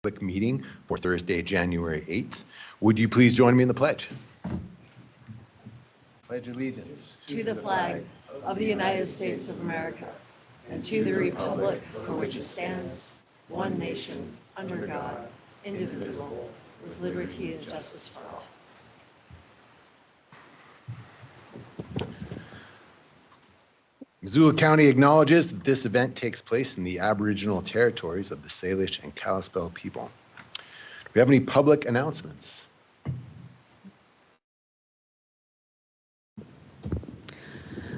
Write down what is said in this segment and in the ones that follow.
Public meeting for Thursday, January 8th. Would you please join me in the pledge? Pledge allegiance to the flag of the United States of America and to the republic for which it stands, one nation, under God, indivisible, with liberty and justice for all. Missoula County acknowledges that this event takes place in the Aboriginal territories of the Salish and Kalispel people. Do we have any public announcements?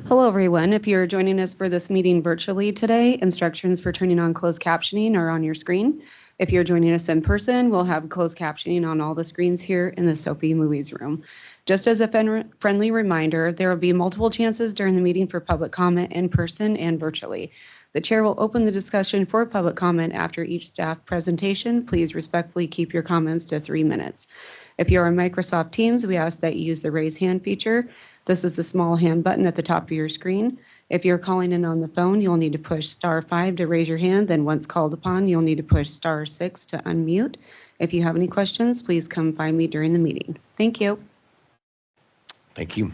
Hello, everyone. If you're joining us for this meeting virtually today, instructions for turning on closed captioning are on your screen. If you're joining us in person, we'll have closed captioning on all the screens here in the Sophie Louise room. Just as a friendly reminder, there will be multiple chances during the meeting for public comment in person and virtually. The chair will open the discussion for public comment after each staff presentation. Please respectfully keep your comments to 3 minutes. If you're on Microsoft Teams, we ask that you use the raise hand feature. This is the small hand button at the top of your screen. If you're calling in on the phone, you'll need to push *5 to raise your hand. Then once called upon, you'll need to push *6 to unmute. If you have any questions, please come find me during the meeting. Thank you. Thank you.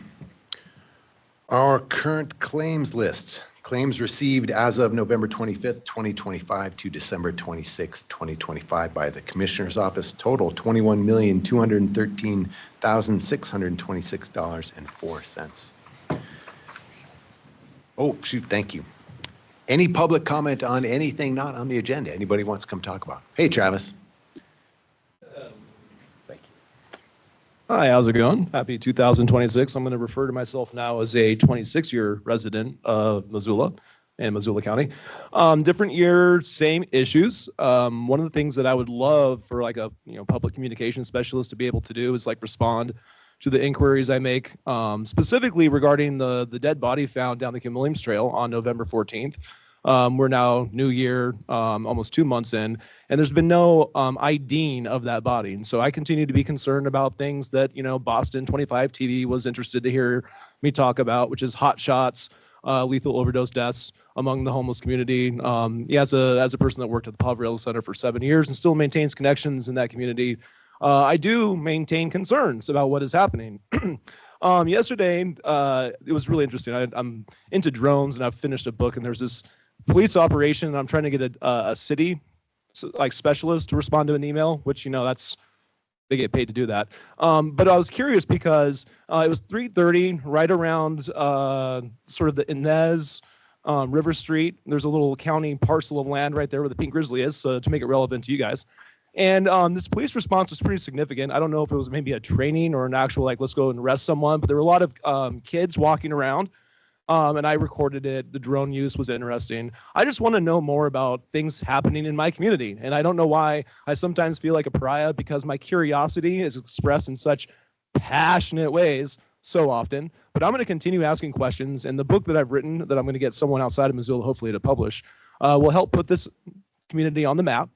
Our current claims list. Claims received as of November 25th, 2025 to December 26th, 2025 by the Commissioner's Office total $21,213,626.04. Oh, shoot, thank you. Any public comment on anything not on the agenda? Anybody wants to come talk about? Hey, Travis. Thank you. Hi, how's it going? Happy 2026. I'm going to refer to myself now as a 26-year resident of Missoula and Missoula County. Different year, same issues. One of the things that I would love for like a public communications specialist to be able to do is like respond to the inquiries I make, specifically regarding the dead body found down the Kim Williams Trail on November 14th. We're now New Year, almost 2 months in, and there's been no IDing of that body. And so I continue to be concerned about things that, Boston 25 TV was interested to hear me talk about, which is hot shots, lethal overdose deaths among the homeless community. As a person that worked at the Poverello Center for 7 years and still maintains connections in that community, I do maintain concerns about what is happening. Yesterday, it was really interesting. I'm into drones, and I've finished a book, and there's this police operation, and I'm trying to get a city specialist to respond to an email, which they get paid to do that. But I was curious because it was 3:30, right around sort of the Inez River Street. There's a little county parcel of land right there where the Pink Grizzly is, so to make it relevant to you guys. And this police response was pretty significant. I don't know if it was maybe a training or an actual, let's go and arrest someone, but there were a lot of kids walking around, and I recorded it. The drone use was interesting. I just want to know more about things happening in my community, and I don't know why I sometimes feel like a pariah because my curiosity is expressed in such passionate ways so often, but I'm going to continue asking questions, and the book that I've written that I'm going to get someone outside of Missoula hopefully to publish will help put this community on the map.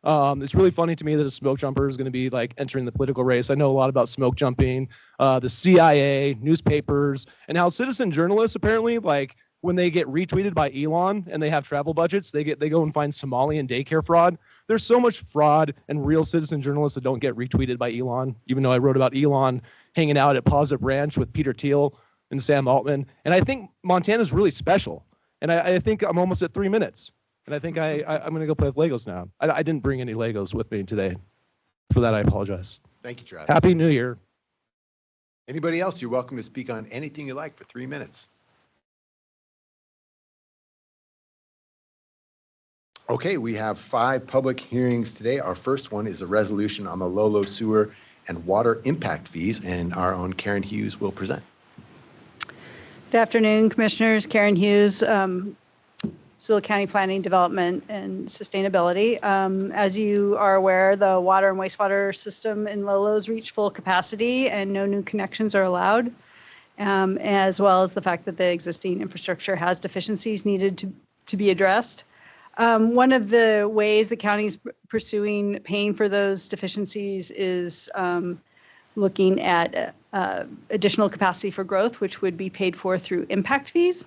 It's really funny to me that a smoke jumper is going to be entering the political race. I know a lot about smoke jumping, the CIA, newspapers, and how citizen journalists apparently, when they get retweeted by Elon and they have travel budgets, they go and find Somalian daycare fraud. There's so much fraud and real citizen journalists that don't get retweeted by Elon, even though I wrote about Elon hanging out at Positive Ranch with Peter Thiel and Sam Altman. And I think Montana's really special. And I think I'm almost at 3 minutes. And I think I'm going to go play with Legos now. I didn't bring any Legos with me today. For that, I apologize. Thank you, Travis. Happy New Year. Anybody else, you're welcome to speak on anything you like for 3 minutes. Okay, we have 5 public hearings today. Our first one is a resolution on the Lolo sewer and water impact fees, and our own Karen Hughes will present. Good afternoon, Commissioners. Karen Hughes, Missoula County Planning, Development, and Sustainability. As you are aware, the water and wastewater system in Lolo's reached full capacity and no new connections are allowed, as well as the fact that the existing infrastructure has deficiencies needed to be addressed. One of the ways the county is pursuing paying for those deficiencies is looking at additional capacity for growth, which would be paid for through impact fees.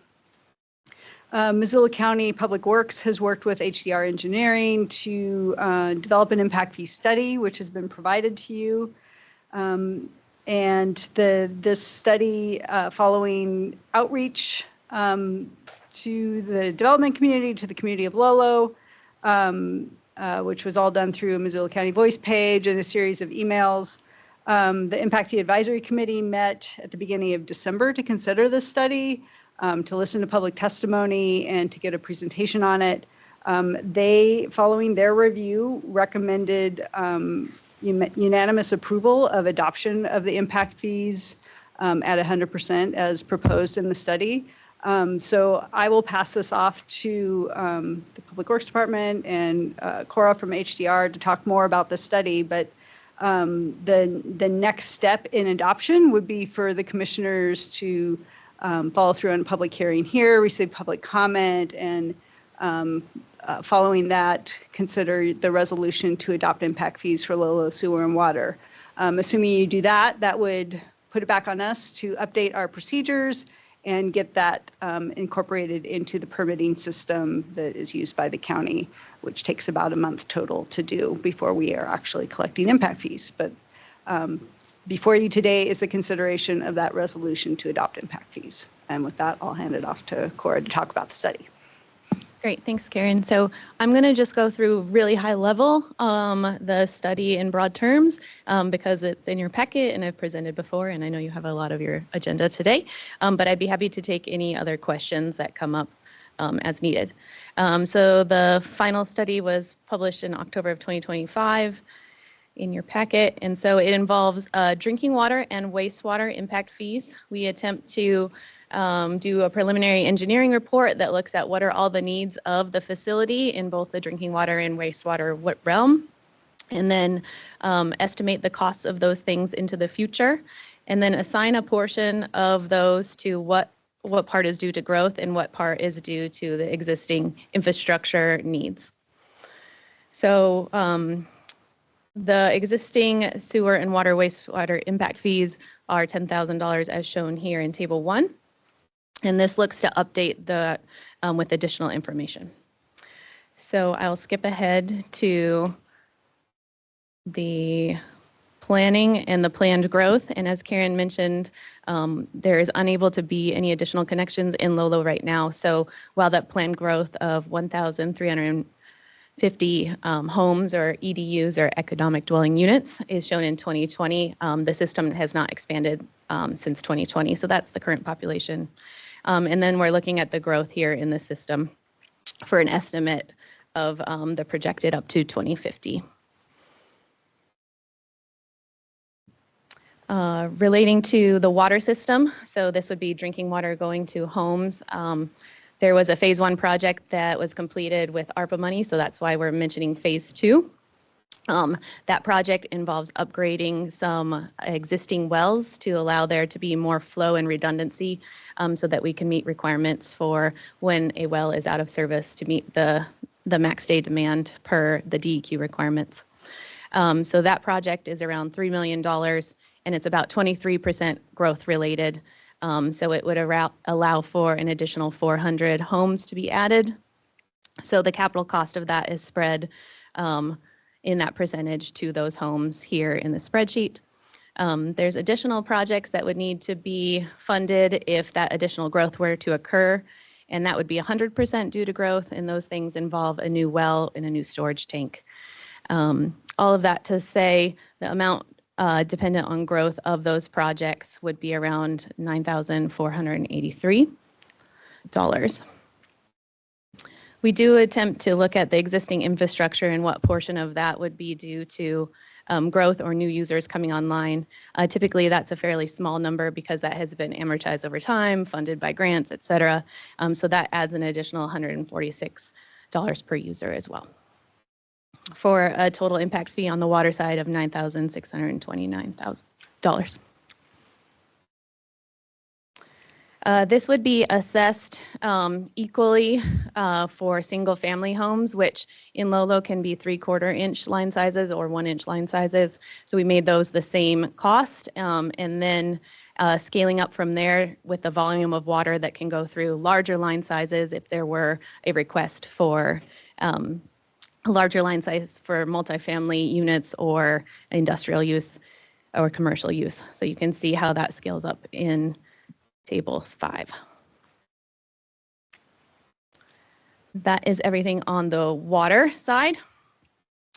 Missoula County Public Works has worked with HDR Engineering to develop an impact fee study, which has been provided to you. And this study, following outreach to the development community, to the community of Lolo, which was all done through a Missoula County Voice page and a series of emails. The Impact Fee Advisory Committee met at the beginning of December to consider this study, to listen to public testimony and to get a presentation on it. They, following their review, recommended unanimous approval of adoption of the impact fees at 100% as proposed in the study. So I will pass this off to the Public Works Department and Cora from HDR to talk more about the study. But the next step in adoption would be for the commissioners to follow through on a public hearing here, receive public comment, and following that, consider the resolution to adopt impact fees for Lolo sewer and water. Assuming you do that, that would put it back on us to update our procedures and get that incorporated into the permitting system that is used by the county, which takes about a month total to do before we are actually collecting impact fees. But before you today is the consideration of that resolution to adopt impact fees. And with that, I'll hand it off to Cora to talk about the study. Great, thanks, Karen. So I'm going to just go through really high level the study in broad terms because it's in your packet and I've presented before, and I know you have a lot of your agenda today, but I'd be happy to take any other questions that come up as needed. So the final study was published in October of 2025 in your packet, and so it involves drinking water and wastewater impact fees. We attempt to do a preliminary engineering report that looks at what are all the needs of the facility in both the drinking water and wastewater realm, and then estimate the costs of those things into the future, and then assign a portion of those to what part is due to growth and what part is due to the existing infrastructure needs. So the existing sewer and water wastewater impact fees are $10,000 as shown here in Table 1. And this looks to update the with additional information. So I'll skip ahead to the planning and the planned growth. And as Karen mentioned, there is unable to be any additional connections in Lolo right now. So while that planned growth of 1,350 homes or EDUs or economic dwelling units is shown in 2020, the system has not expanded since 2020. So that's the current population. And then we're looking at the growth here in the system for an estimate of the projected up to 2050. Relating to the water system, so this would be drinking water going to homes. There was a phase 1 project that was completed with ARPA money, so that's why we're mentioning phase 2. That project involves upgrading some existing wells to allow there to be more flow and redundancy so that we can meet requirements for when a well is out of service to meet the max day demand per the DEQ requirements. So that project is around $3 million and it's about 23% growth related. So it would allow for an additional 400 homes to be added. So the capital cost of that is spread in that percentage to those homes here in the spreadsheet. There's additional projects that would need to be funded if that additional growth were to occur, and that would be 100% due to growth, and those things involve a new well and a new storage tank. All of that to say the amount dependent on growth of those projects would be around $9,483. We do attempt to look at the existing infrastructure and what portion of that would be due to growth or new users coming online. Typically, that's a fairly small number because that has been amortized over time, funded by grants, et cetera. So that adds an additional $146 per user as well, for a total impact fee on the water side of $9,629. This would be assessed equally for single family homes, which in Lolo can be 3/4 inch line sizes or 1 inch line sizes. So we made those the same cost. And then scaling up from there with the volume of water that can go through larger line sizes if there were a request for a larger line size for multifamily units or industrial use or commercial use. So you can see how that scales up in table 5. That is everything on the water side.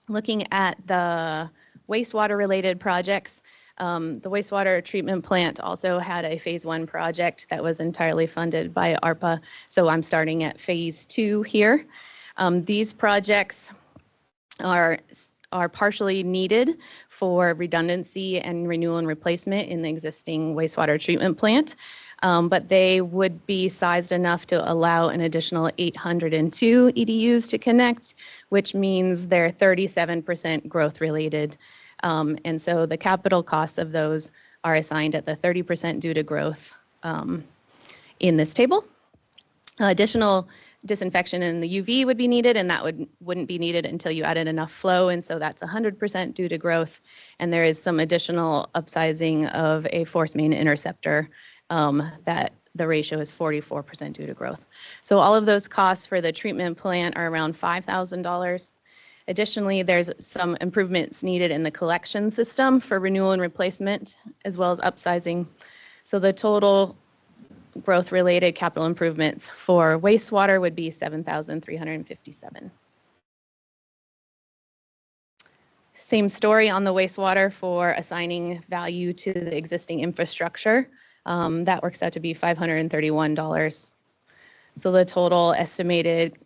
Looking at the wastewater related projects, the wastewater treatment plant also had a phase 1 project that was entirely funded by ARPA. So I'm starting at phase 2 here. These projects are partially needed for redundancy and renewal and replacement in the existing wastewater treatment plant. But they would be sized enough to allow an additional 802 EDUs to connect, which means they're 37% growth related. And so the capital costs of those are assigned at the 30% due to growth in this table. Additional disinfection in the UV would be needed, and that wouldn't be needed until you added enough flow, and so that's 100% due to growth. And there is some additional upsizing of a force main interceptor that the ratio is 44% due to growth. So all of those costs for the treatment plant are around $5,000. Additionally, there's some improvements needed in the collection system for renewal and replacement, as well as upsizing. So the total growth-related capital improvements for wastewater would be $7,357. Same story on the wastewater for assigning value to the existing infrastructure. That works out to be $531. So the total estimated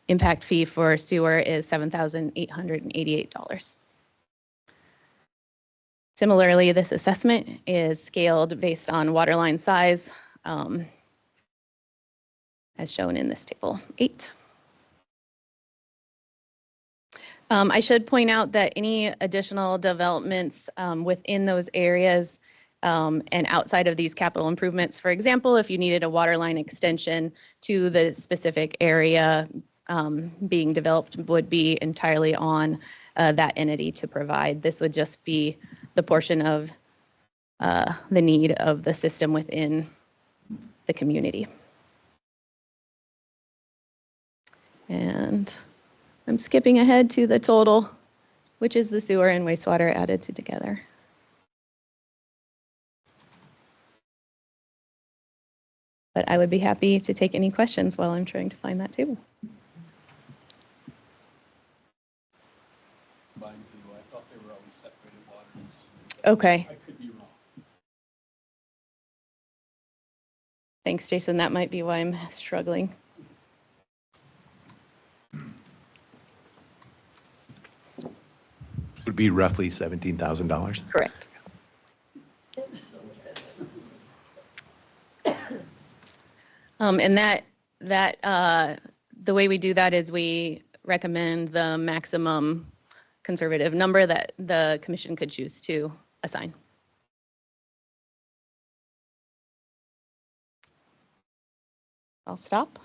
impact fee for sewer is $7,888. Similarly, this assessment is scaled based on water line size, as shown in this table 8. I should point out that any additional developments within those areas and outside of these capital improvements, for example, if you needed a water line extension to the specific area being developed, would be entirely on that entity to provide. This would just be the portion of the need of the system within the community. And I'm skipping ahead to the total, which is the sewer and wastewater added together. But I would be happy to take any questions while I'm trying to find that table. I thought they were always separated waters. Okay. I could be wrong. Thanks, Jason. That might be why I'm struggling. Would be roughly $17,000. Correct. And the way we do that is we recommend the maximum conservative number that the commission could choose to assign. I'll stop.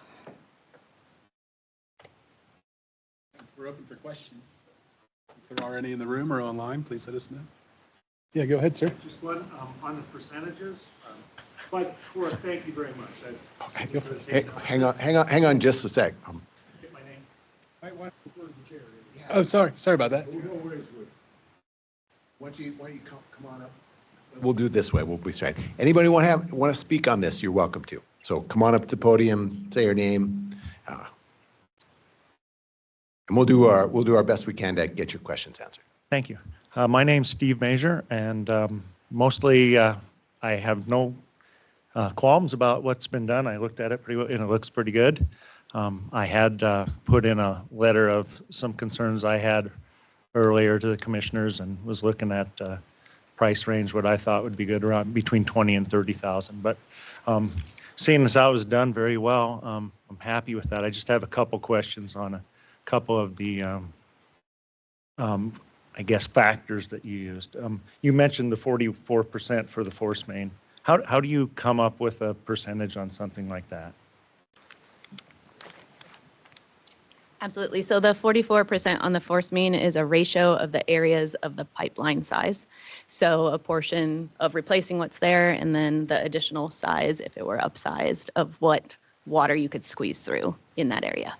We're open for questions. If there are any in the room or online, please let us know. Yeah, go ahead, sir. Just one on the percentages. But Cora, thank you very much. Hey, hang on just a sec. Get my name. Oh, sorry about that. Once you come on up. We'll do it this way. We'll be straight. Anybody want to speak on this? You're welcome to. So come on up to the podium, say your name, and we'll do our best we can to get your questions answered. Thank you. My name's Steve Major, and mostly I have no qualms about what's been done. I looked at it pretty well, and it looks pretty good. I had put in a letter of some concerns I had earlier to the commissioners, and was looking at price range, what I thought would be good, around between 20 and 30,000. But seeing as that was done very well, I'm happy with that. I just have a couple questions on a couple of the I guess factors that you used. You mentioned the 44% for the force main. How do you come up with a percentage on something like that? Absolutely. So the 44% on the force main is a ratio of the areas of the pipeline size. So a portion of replacing what's there and then the additional size, if it were upsized, of what water you could squeeze through in that area.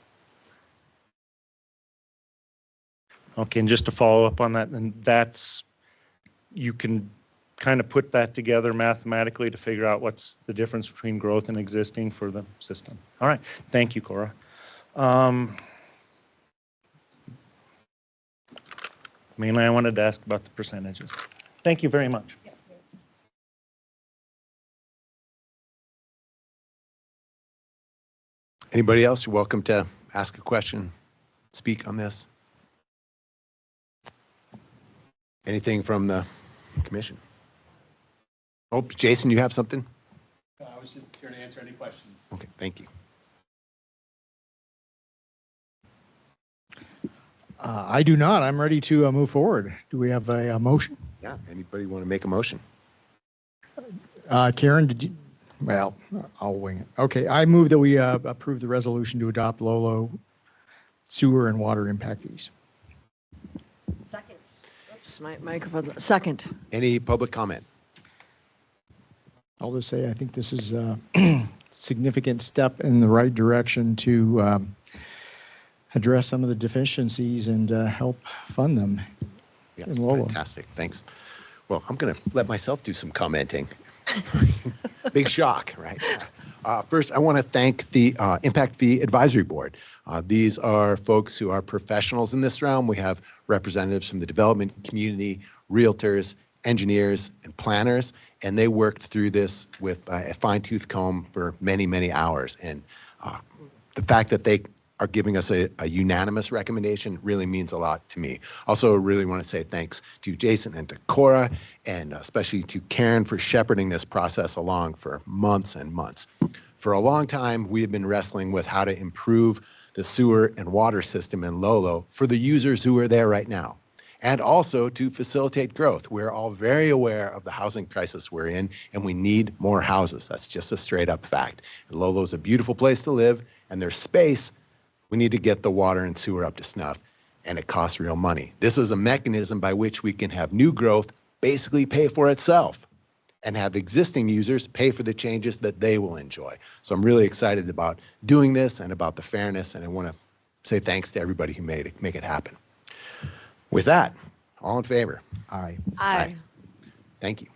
Okay, and just to follow up on that, and that's, you can kind of put that together mathematically to figure out what's the difference between growth and existing for the system. All right, thank you, Cora. Mainly, I wanted to ask about the percentages. Thank you very much. Anybody else? You're welcome to ask a question, speak on this. Anything from the commission? Oh, Jason, you have something? I was just here to answer any questions. Okay, thank you. I do not. I'm ready to move forward. Do we have a motion? Yeah, anybody want to make a motion? Karen, did you? Well, I'll wing it. Okay, I move that we approve the resolution to adopt Lolo sewer and water impact fees. Second. Oops, my microphone. Second. Any public comment? I'll just say I think this is a significant step in the right direction to address some of the deficiencies and help fund them Yeah, in Lolo. fantastic, thanks. Well, I'm going to let myself do some commenting. Big shock, right? First, I want to thank the Impact Fee Advisory Board. These are folks who are professionals in this realm. We have representatives from the development community, realtors, engineers, and planners, and they worked through this with a fine-tooth comb for many, many hours. And the fact that they are giving us a unanimous recommendation really means a lot to me. Also, really want to say thanks to Jason and to Cora, and especially to Karen for shepherding this process along for months and months. For a long time, we have been wrestling with how to improve the sewer and water system in Lolo for the users who are there right now, and also to facilitate growth. We're all very aware of the housing crisis we're in, and we need more houses. That's just a straight up fact. And Lolo's a beautiful place to live, and there's space. We need to get the water and sewer up to snuff, and it costs real money. This is a mechanism by which we can have new growth basically pay for itself and have existing users pay for the changes that they will enjoy. So I'm really excited about doing this and about the fairness, and I want to say thanks to everybody who make it happen. With that, all in favor? Aye. Aye. Thank you.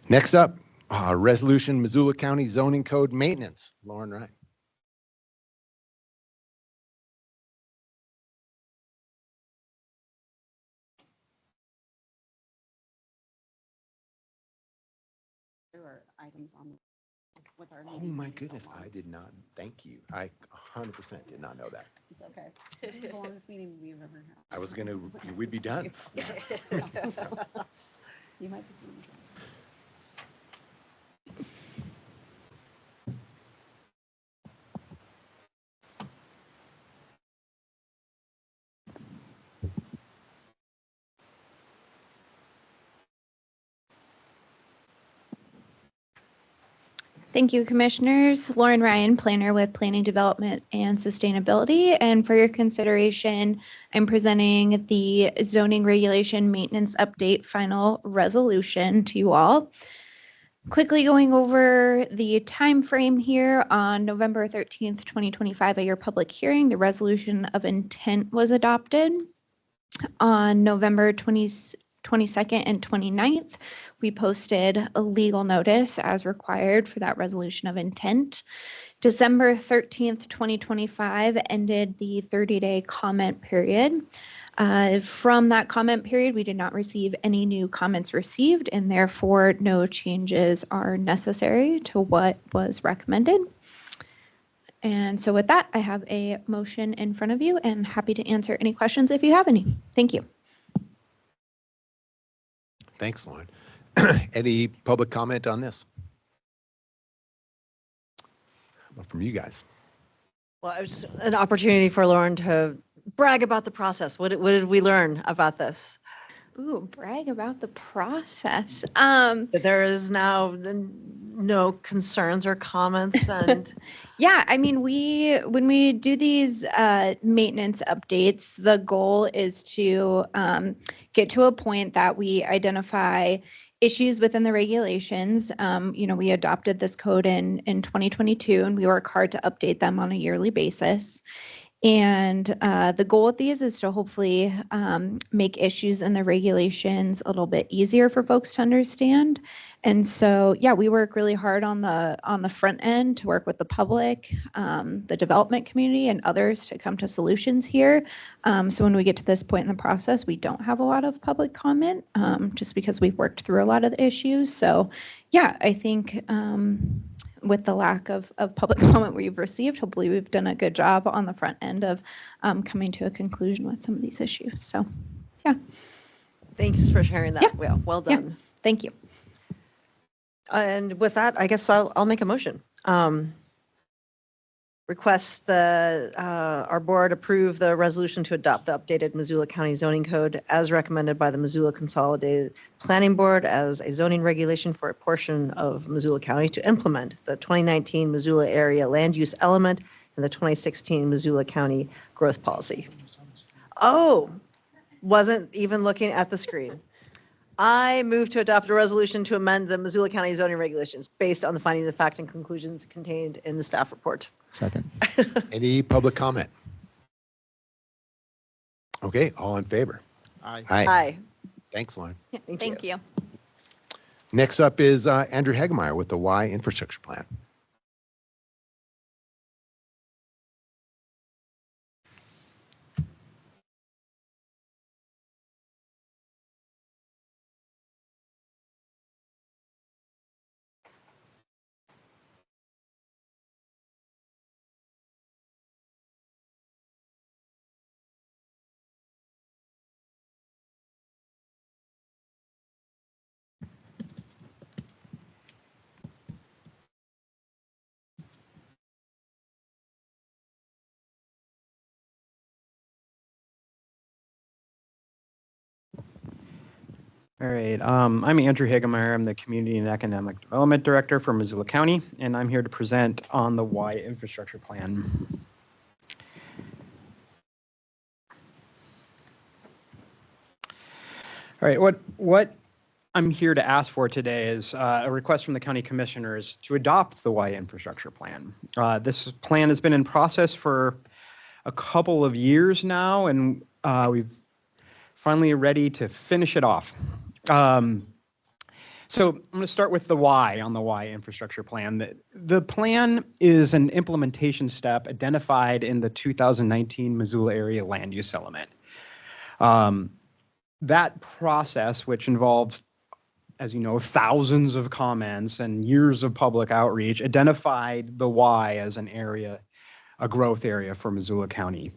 Next up, Resolution Missoula County Zoning Code Maintenance. Lauren Wright. There are items on with our. Oh my goodness, I did not, thank you. I 100% did not know that. It's okay. This is the longest meeting we've ever had. I was gonna, we'd be done. You might be seeing. Thank you, Commissioners. Lauren Ryan, Planner with Planning Development and Sustainability. And for your consideration, I'm presenting the Zoning Regulation Maintenance Update Final Resolution to you all. Quickly going over the time frame here, on November 13th, 2025, at your public hearing, the resolution of intent was adopted. On November 22nd and 29th, we posted a legal notice as required for that resolution of intent. December 13th, 2025 ended the 30-day comment period. From that comment period, we did not receive any new comments received, and therefore no changes are necessary to what was recommended. And so with that, I have a motion in front of you and happy to answer any questions if you have any. Thank you. Thanks, Lauren. Any public comment on this? How about from you guys? Well, it was an opportunity for Lauren to brag about the process. What did we learn about this? Ooh, brag about the process. There is now no concerns or comments and Yeah, I mean, when we do these maintenance updates, the goal is to get to a point that we identify issues within the regulations. We adopted this code in 2022, and we work hard to update them on a yearly basis. And the goal with these is to hopefully make issues in the regulations a little bit easier for folks to understand. And so, yeah, we work really hard on the front end to work with the public, the development community, and others to come to solutions here. So when we get to this point in the process, we don't have a lot of public comment, just because we've worked through a lot of the issues. So, yeah, I think with the lack of public comment we've received, hopefully we've done a good job on the front end of coming to a conclusion with some of these issues. So, yeah. thanks for sharing that. Yeah. Well Yeah. done. Thank you. And with that, I guess I'll make a motion. Request our board approve the resolution to adopt the updated Missoula County zoning code as recommended by the Missoula Consolidated Planning Board as a zoning regulation for a portion of Missoula County to implement the 2019 Missoula area land use element and the 2016 Missoula County growth policy. Oh, wasn't even looking at the screen. I move to adopt a resolution to amend the Missoula County zoning regulations based on the findings of fact and conclusions contained in the staff report. Second. Any public comment? Okay, all in favor? Aye. Aye. Thanks, Lauren. Yeah, Thank thank you. Next up is Andrew Hagemeyer with the Y Infrastructure Plan. All right, I'm Andrew Hagemeyer. I'm the Community and Economic Development Director for Missoula County, and I'm here to present on the Y Infrastructure Plan. All right, what I'm here to ask for today is a request from the County Commissioners to adopt the Y Infrastructure Plan. This plan has been in process for a couple of years now, and we've finally ready to finish it off. So I'm going to start with the why on the Y Infrastructure Plan. The plan is an implementation step identified in the 2019 Missoula area land use element. That process, which involved, as you know, thousands of comments and years of public outreach, identified the Y as an area, a growth area for Missoula County.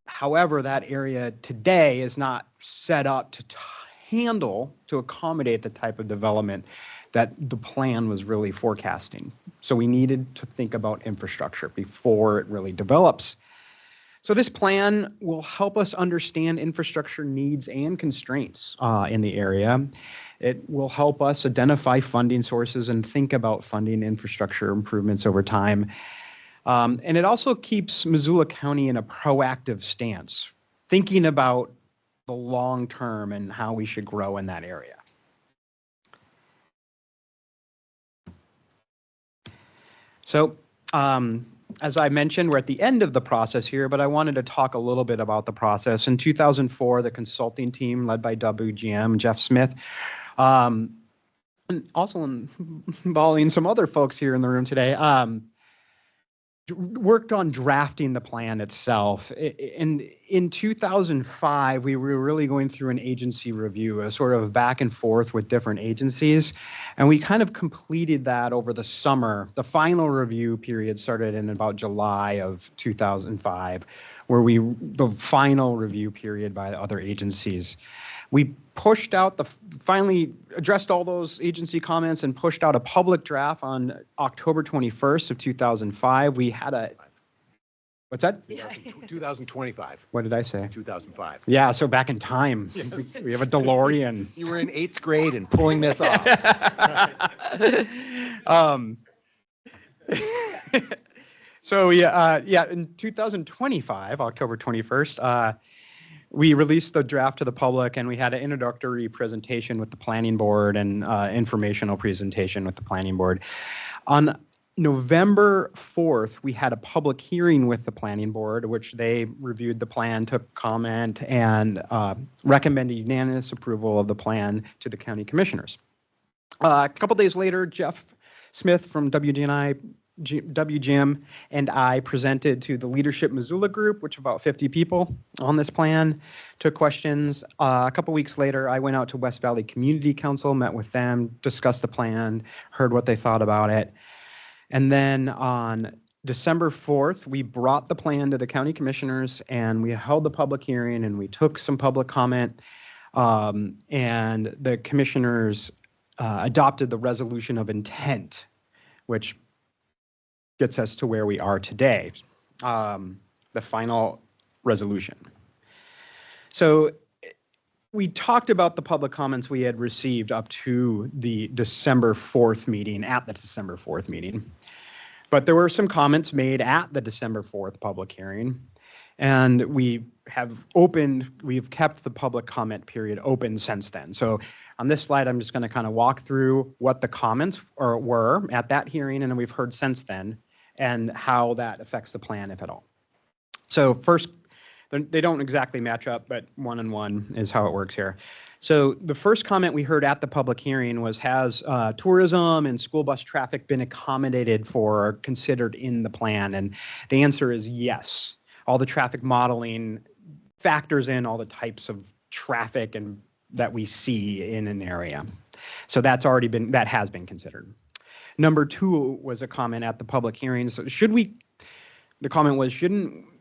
However, that area today is not set up to accommodate the type of development that the plan was really forecasting. So we needed to think about infrastructure before it really develops. So this plan will help us understand infrastructure needs and constraints in the area. It will help us identify funding sources and think about funding infrastructure improvements over time. And it also keeps Missoula County in a proactive stance, thinking about the long term and how we should grow in that area. So, as I mentioned, we're at the end of the process here, but I wanted to talk a little bit about the process. In 2004, the consulting team led by WGM, Jeff Smith, and also involving some other folks here in the room today, worked on drafting the plan itself. And in 2005, we were really going through an agency review, a sort of back and forth with different agencies. And we kind of completed that over the summer. The final review period started in about July of 2005, where the final review period by other agencies. We pushed out finally addressed all those agency comments and pushed out a public draft on October 21st of 2005. We had What's that? 2025, What did I say? 2005. Yeah, so back in time. Yes. We have a DeLorean. You were in 8th grade and pulling this off. So yeah, in 2025, October 21st, we released the draft to the public, and we had an introductory presentation with the planning board and informational presentation with the planning board. On November 4th, we had a public hearing with the planning board, which they reviewed the plan, took comment, and recommended unanimous approval of the plan to the county commissioners. A couple days later, Jeff Smith from WGM and I presented to the Leadership Missoula group, which about 50 people on this plan, took questions. A couple weeks later, I went out to West Valley Community Council, met with them, discussed the plan, heard what they thought about it. And then on December 4th, we brought the plan to the county commissioners, and we held the public hearing, and we took some public comment, and the commissioners adopted the resolution of intent, which gets us to where we are today, the final resolution. So we talked about the public comments we had received up to the December 4th meeting, but there were some comments made at the December 4th public hearing, and we've kept the public comment period open since then. So on this slide, I'm just going to kind of walk through what the comments were at that hearing, and then we've heard since then, and how that affects the plan, if at all. So first, they don't exactly match up, but 1 and 1 is how it works here. So the first comment we heard at the public hearing was, has tourism and school bus traffic been accommodated for or considered in the plan? And the answer is yes. All the traffic modeling factors in all the types of traffic and that we see in an area. So that has been considered. Number 2 was a comment at the public hearing. So the comment was,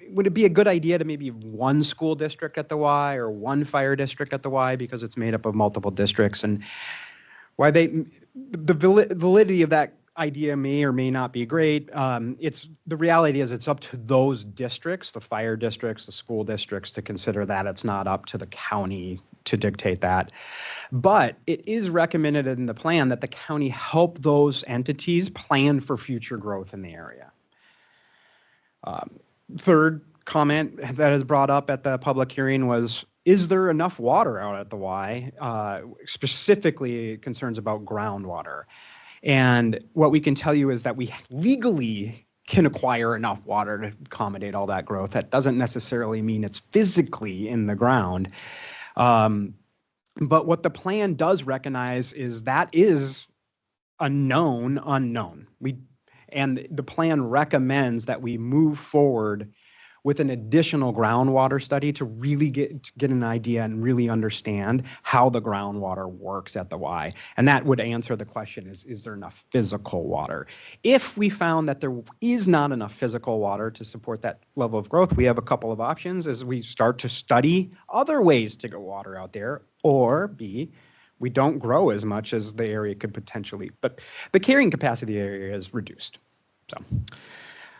would it be a good idea to maybe have one school district at the Y or one fire district at the Y, because it's made up of multiple districts? And why the validity of that idea may or may not be great. The reality is it's up to those districts, the fire districts, the school districts, to consider that. It's not up to the county to dictate that. But it is recommended in the plan that the county help those entities plan for future growth in the area. Third comment that is brought up at the public hearing was, is there enough water out at the Y? Specifically concerns about groundwater. And what we can tell you is that we legally can acquire enough water to accommodate all that growth. That doesn't necessarily mean it's physically in the ground. But what the plan does recognize is that is a known unknown. And the plan recommends that we move forward with an additional groundwater study to really get an idea and really understand how the groundwater works at the Y. And that would answer the question, is there enough physical water? If we found that there is not enough physical water to support that level of growth, we have a couple of options as we start to study other ways to get water out there, or B, we don't grow as much as the area could potentially, but the carrying capacity of the area is reduced. So.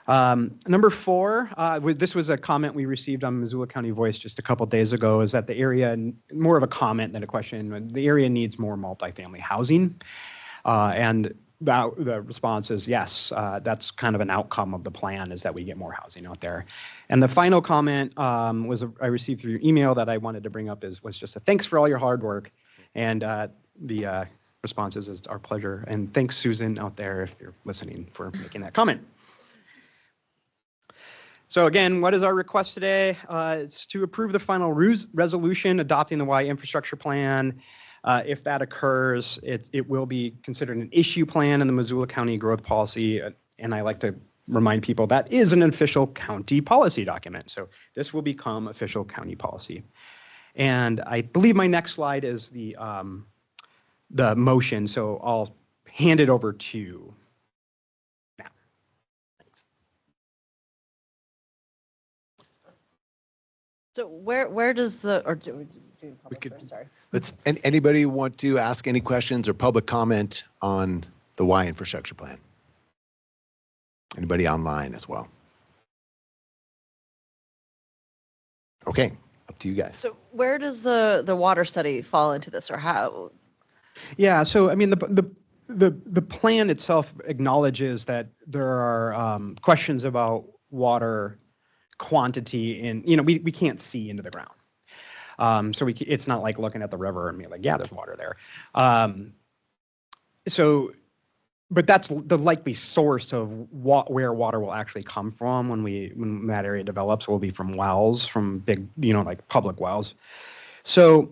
Number 4, this was a comment we received on Missoula County Voice just a couple days ago, is that the area, more of a comment than a question, the area needs more multifamily housing. And the response is yes, that's kind of an outcome of the plan, is that we get more housing out there. And the final comment I received through your email that I wanted to bring up was just a thanks for all your hard work. And the response is, it's our pleasure. And thanks, Susan, out there, if you're listening, for making that comment. So again, what is our request today? It's to approve the final resolution adopting the Y infrastructure plan. If that occurs, it will be considered an issue plan in the Missoula County growth policy. And I like to remind people that is an official county policy document. So this will become official county policy. And I believe my next slide is the motion. So I'll hand it over to you. So where does the, or do we do public could- first? Sorry. Anybody want to ask any questions or public comment on the Y infrastructure plan? Anybody online as well? Okay, up to you guys. So where does the water study fall into this, or how? Yeah, so I mean, the plan itself acknowledges that there are questions about water quantity in, we can't see into the ground. So it's not like looking at the river and being like, yeah, there's water there. But that's the likely source of where water will actually come from when that area develops will be from wells, from big, like public wells. So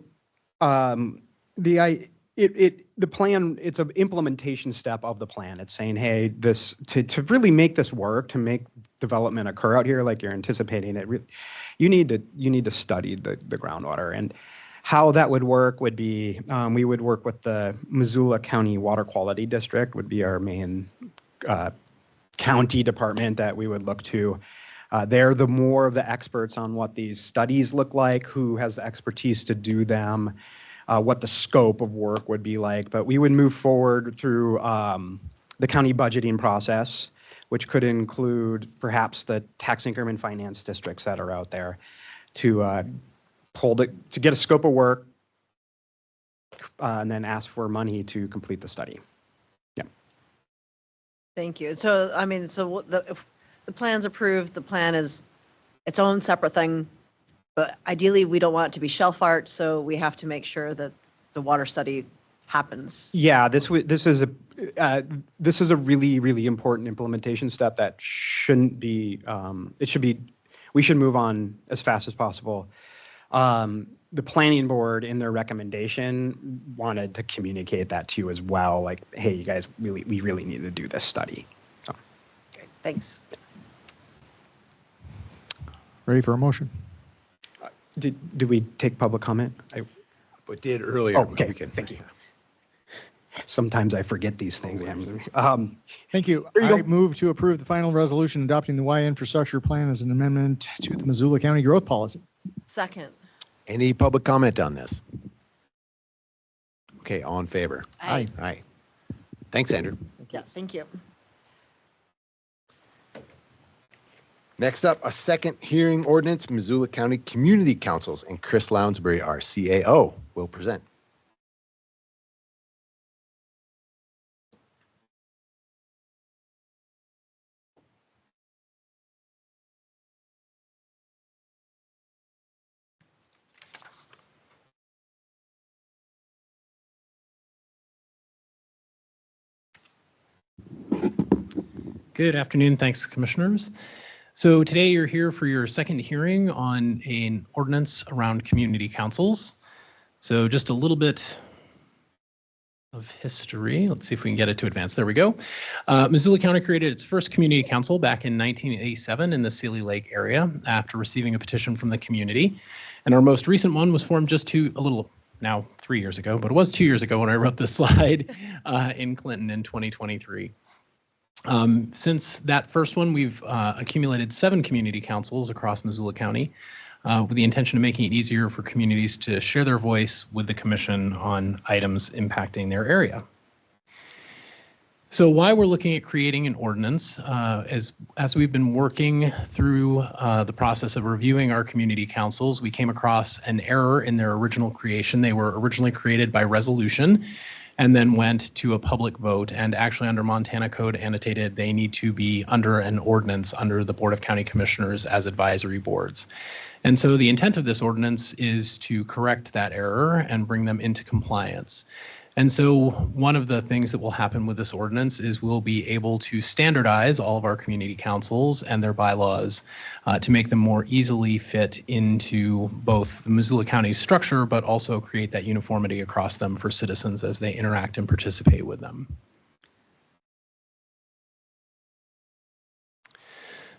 the plan, it's an implementation step of the plan. It's saying, hey, to really make this work, to make development occur out here like you're anticipating it, you need to study the groundwater. And how that would work would be, we would work with the Missoula County Water Quality District, would be our main county department that we would look to. They're the more of the experts on what these studies look like, who has the expertise to do them, what the scope of work would be like. But we would move forward through the county budgeting process, which could include perhaps the tax increment finance districts that are out there to get a scope of work and then ask for money to complete the study. Yeah. Thank you. So, I mean, if the plan's approved, the plan is its own separate thing, but ideally we don't want it to be shelf art, so we have to make sure that the water study happens. Yeah, this is a really, really important implementation step that shouldn't be, we should move on as fast as possible. The planning board in their recommendation wanted to communicate that to you as well, like, hey, you guys we really need to do this study. So. Okay, thanks. Ready for a motion? Did we take public comment? We did earlier. Oh, okay, thank you. Sometimes I forget these things. Thank you. I move to approve the final resolution adopting the Y infrastructure plan as an amendment to the Missoula County growth policy. Second. Any public comment on this? Okay, all in favor? Aye. Aye. Thanks, Andrew. Yeah, thank you. Next up, a second hearing ordinance, Missoula County Community Councils, and Chris Lounsbury, our CAO, will present. Good afternoon. Thanks, Commissioners. So today you're here for your second hearing on an ordinance around community councils. So just a little bit of history. Let's see if we can get it to advance. There we go. Missoula County created its first community council back in 1987 in the Sealy Lake area after receiving a petition from the community. And our most recent one was formed just now 3 years ago, but it was 2 years ago when I wrote this slide in Clinton in 2023. Since that first one, we've accumulated 7 community councils across Missoula County with the intention of making it easier for communities to share their voice with the commission on items impacting their area. So why we're looking at creating an ordinance, as we've been working through the process of reviewing our community councils, we came across an error in their original creation. They were originally created by resolution and then went to a public vote, and actually under Montana Code annotated they need to be under an ordinance under the Board of County Commissioners as advisory boards. And so the intent of this ordinance is to correct that error and bring them into compliance. And so one of the things that will happen with this ordinance is we'll be able to standardize all of our community councils and their bylaws to make them more easily fit into both the Missoula County structure, but also create that uniformity across them for citizens as they interact and participate with them.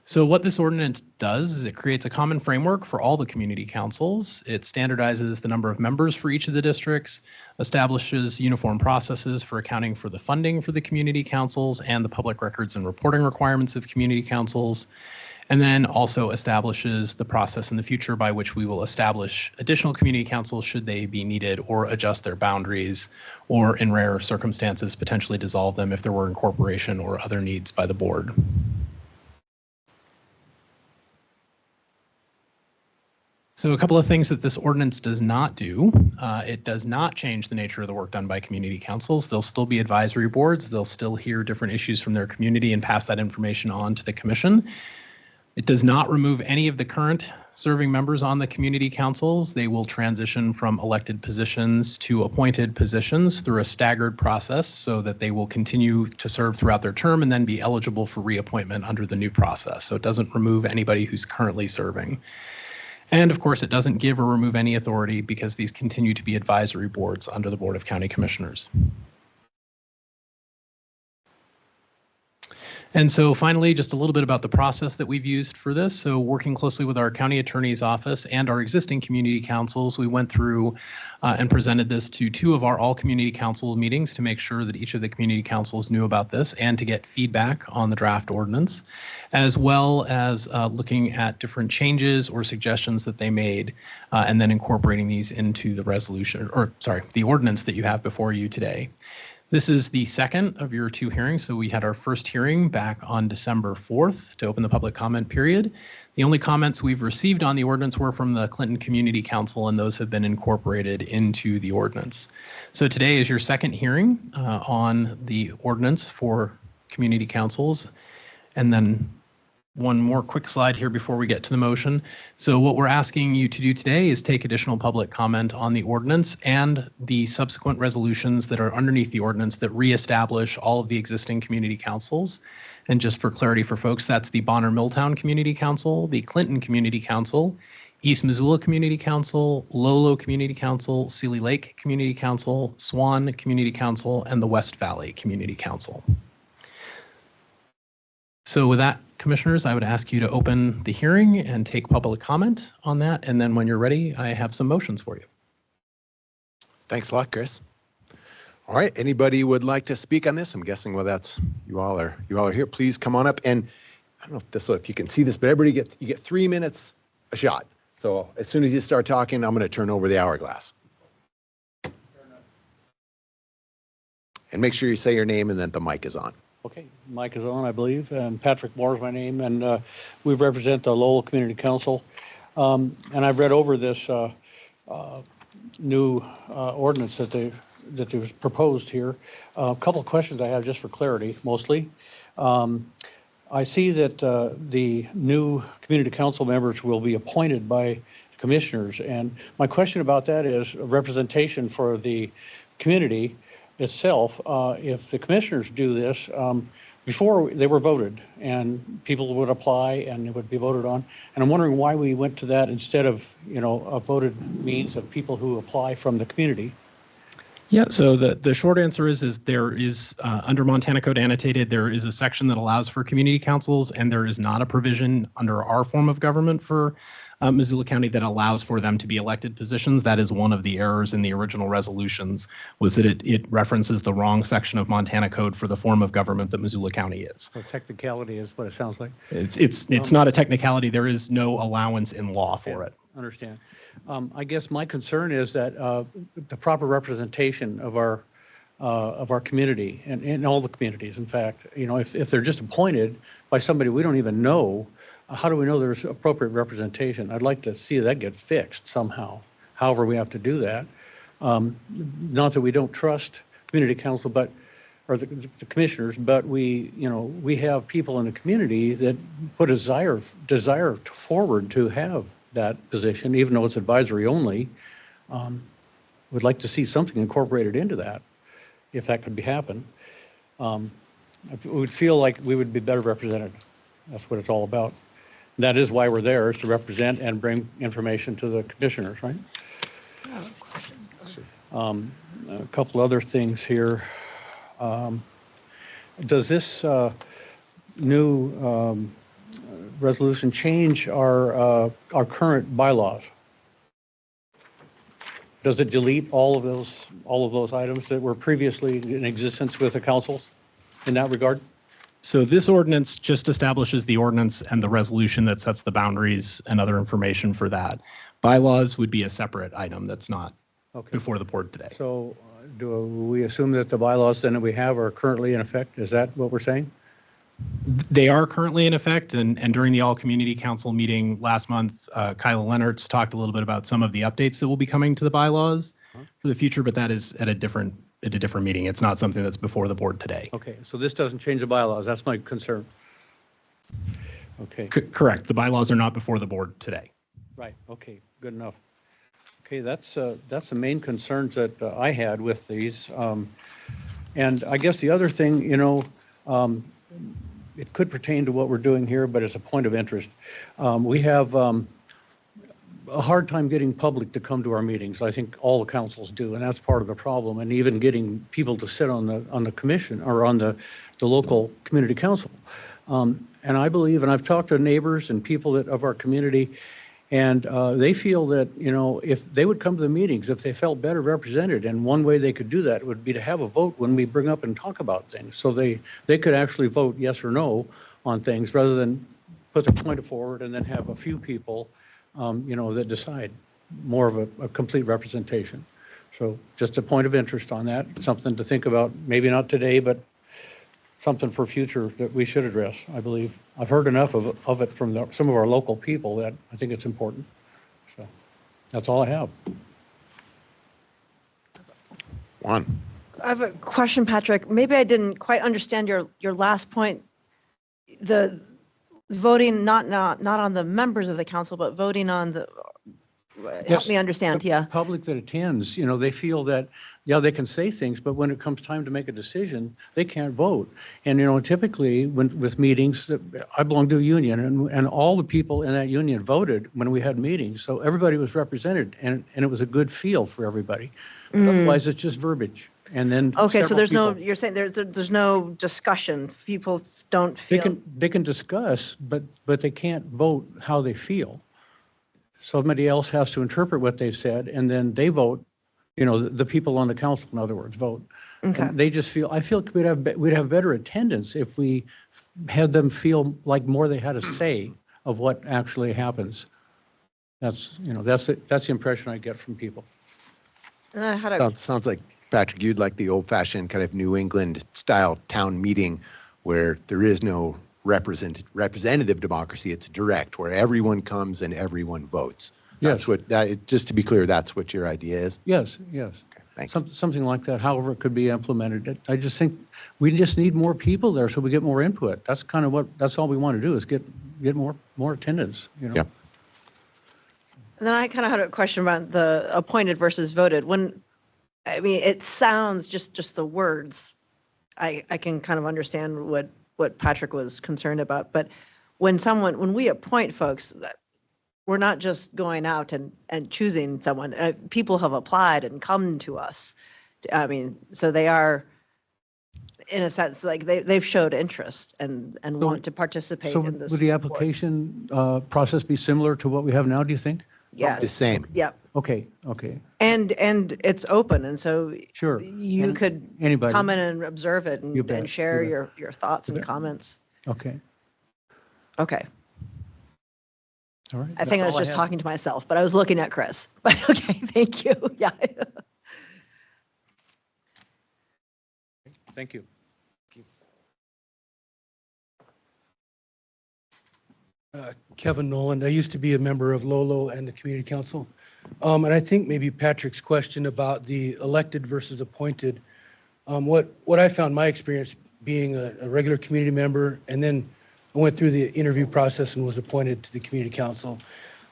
So what this ordinance does is it creates a common framework for all the community councils. It standardizes the number of members for each of the districts, establishes uniform processes for accounting for the funding for the community councils and the public records and reporting requirements of community councils, and then also establishes the process in the future by which we will establish additional community councils should they be needed, or adjust their boundaries, or in rare circumstances potentially dissolve them if there were incorporation or other needs by the board. So a couple of things that this ordinance does not do. It does not change the nature of the work done by community councils. They'll still be advisory boards. They'll still hear different issues from their community and pass that information on to the commission. It does not remove any of the current serving members on the community councils. They will transition from elected positions to appointed positions through a staggered process so that they will continue to serve throughout their term and then be eligible for reappointment under the new process. So it doesn't remove anybody who's currently serving. And of course, it doesn't give or remove any authority because these continue to be advisory boards under the Board of County Commissioners. And so finally, just a little bit about the process that we've used for this. So working closely with our county attorney's office and our existing community councils, we went through and presented this to 2 of our all community council meetings to make sure that each of the community councils knew about this and to get feedback on the draft ordinance, as well as looking at different changes or suggestions that they made and then incorporating these into the resolution, or sorry, the ordinance that you have before you today. This is the second of your 2 hearings. So we had our first hearing back on December 4th to open the public comment period. The only comments we've received on the ordinance were from the Clinton Community Council, and those have been incorporated into the ordinance. So today is your second hearing on the ordinance for community councils. And then one more quick slide here before we get to the motion. So what we're asking you to do today is take additional public comment on the ordinance and the subsequent resolutions that are underneath the ordinance that reestablish all of the existing community councils. And just for clarity for folks, that's the Bonner Milltown Community Council, the Clinton Community Council, East Missoula Community Council, Lolo Community Council, Seeley Lake Community Council, Swan Community Council, and the West Valley Community Council. So with that, Commissioners, I would ask you to open the hearing and take public comment on that. And then when you're ready, I have some motions for you. Thanks a lot, Chris. All right, anybody would like to speak on this? I'm guessing, well, that's you all are here. Please come on up. And I don't know if you can see this, but everybody you get 3 minutes a shot. So as soon as you start talking, I'm going to turn over the hourglass. And make sure you say your name and then the mic is on. Okay, mic is on, I believe, and Patrick Moore is my name, and we represent the Lowell Community Council. And I've read over this new ordinance that was proposed here. A couple of questions I have just for clarity, mostly. I see that the new community council members will be appointed by commissioners, and my question about that is representation for the community itself. If the commissioners do this, before they were voted and people would apply and it would be voted on. And I'm wondering why we went to that instead of, a voted means of people who apply from the community. Yeah, so the short answer is there is, under Montana Code Annotated, there is a section that allows for community councils, and there is not a provision under our form of government for Missoula County that allows for them to be elected positions. That is one of the errors in the original resolutions, was that it references the wrong section of Montana Code for the form of government that Missoula County is. So technicality is what it sounds like. It's not a technicality. There is no allowance in law for it. Understand. I guess my concern is that the proper representation of our community and in all the communities, in fact, if they're just appointed by somebody we don't even know, how do we know there's appropriate representation? I'd like to see that get fixed somehow, however we have to do that. Not that we don't trust community council, or the commissioners, but we have people in the community that put a desire forward to have that position, even though it's advisory only. Would like to see something incorporated into that, if that could happen. It would feel like we would be better represented. That's what it's all about. That is why we're there, is to represent and bring information to the commissioners, right? A couple other things here. Does this new resolution change our current bylaws? Does it delete all of those items that were previously in existence with the councils in that regard? So this ordinance just establishes the ordinance and the resolution that sets the boundaries and other information for that. Bylaws would be a separate item that's not before the board today. So do we assume that the bylaws then that we have are currently in effect? Is that what we're saying? They are currently in effect, and during the all-community council meeting last month, Kyla Leonards talked a little bit about some of the updates that will be coming to the bylaws for the future, but that is at a different meeting. It's not something that's before the board today. Okay, so this doesn't change the bylaws. That's my concern. Okay, Correct. The bylaws are not before the board today. right, okay, good enough. Okay, that's the main concerns that I had with these. And I guess the other thing, it could pertain to what we're doing here, but it's a point of interest. We have a hard time getting public to come to our meetings. I think all the councils do, and that's part of the problem. And even getting people to sit on the commission or on the local community council. And I believe, and I've talked to neighbors and people of our community, and they feel that, if they would come to the meetings, if they felt better represented, and one way they could do that would be to have a vote when we bring up and talk about things. So they could actually vote yes or no on things rather than put their point forward and then have a few people, that decide. More of a complete representation. So just a point of interest on that, something to think about, maybe not today, but something for future that we should address, I believe. I've heard enough of it from some of our local people that I think it's important. So that's all I have. Juan. I have a question, Patrick. Maybe I didn't quite understand your last point. The voting not on the members of the council, but voting on the, help Yes, me understand, the yeah. public that attends, they feel that, they can say things, but when it comes time to make a decision, they can't vote. And, typically with meetings, I belong to a union, and all the people in that union voted when we had meetings. So everybody was represented, and it was a good feel for everybody. Otherwise, it's just verbiage. And then Okay, so several people- you're saying there's no discussion. People don't feel. They can discuss, but they can't vote how they feel. Somebody else has to interpret what they've said, and then they vote, the people on the council, in other words, vote. Okay. And they just feel, I feel we'd have better attendance if we had them feel like more they had a say of what actually happens. That's the impression I get from people. And I had a, Sounds like, Patrick, you'd like the old-fashioned kind of New England-style town meeting where there is no representative democracy. It's direct, where everyone comes and everyone votes. That's just to be clear, that's what your idea is? Yes. Okay, thanks. Something like that, however it could be implemented. I just think we just need more people there so we get more input. That's kind of that's all we want to do is get more attendance, Yep. and then I kind of had a question about the appointed versus voted. It sounds just the words. I can kind of understand what Patrick was concerned about, but when we appoint folks, we're not just going out and choosing someone. People have applied and come to us. So they are, in a sense, like they've showed interest and want to participate So in this. would the board. application process be similar to what we have now, do you think? Yes. The same. Yep. Okay. And it's open, and so Sure. you And could anybody. come in and observe it You bet, and share you your thoughts and bet. comments. Okay. Okay. All right. I think I That's was all just have. talking to myself, but I was looking at Chris. But okay, thank you. Yeah. Thank you. Kevin Nolan. I used to be a member of Lolo and the Community Council. And I think maybe Patrick's question about the elected versus appointed, what I found my experience being a regular community member, and then I went through the interview process and was appointed to the Community Council.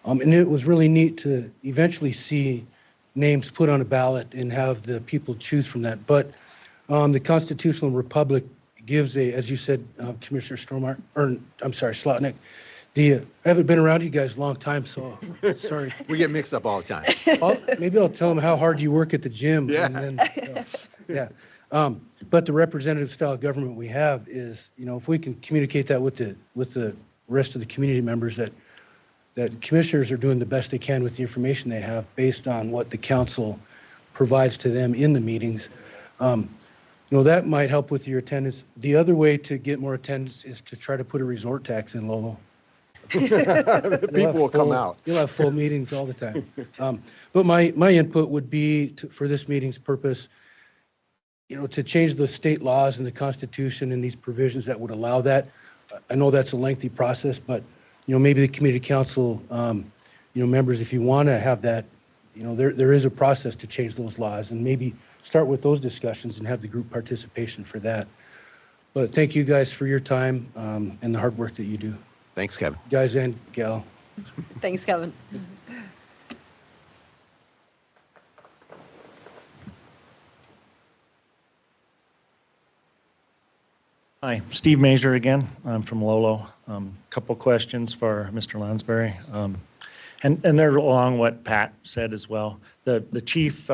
And it was really neat to eventually see names put on a ballot and have the people choose from that. But the constitutional republic gives as you said, Commissioner Slotnick, I haven't been around you guys a long time, so sorry. We get mixed up all the time. Maybe I'll tell them how hard you work at the gym. Yeah. And then, yeah. But the representative style of government we have is, if we can communicate that with the rest of the community members, that commissioners are doing the best they can with the information they have based on what the council provides to them in the meetings. That might help with your attendance. The other way to get more attendance is to try to put a resort tax in Lolo. People will come out. You'll have full meetings all the time. But my input would be for this meeting's purpose, to change the state laws and the Constitution and these provisions that would allow that. I know that's a lengthy process, but, maybe the community council, members, if you want to have that, there is a process to change those laws, and maybe start with those discussions and have the group participation for that. But thank you guys for your time and the hard work that you do. Thanks, Kevin. Guys and gal. Thanks, Kevin. Hi, Steve Major again. I'm from Lolo. Couple questions for Mr. Lansbury. And they're along what Pat said as well. The chief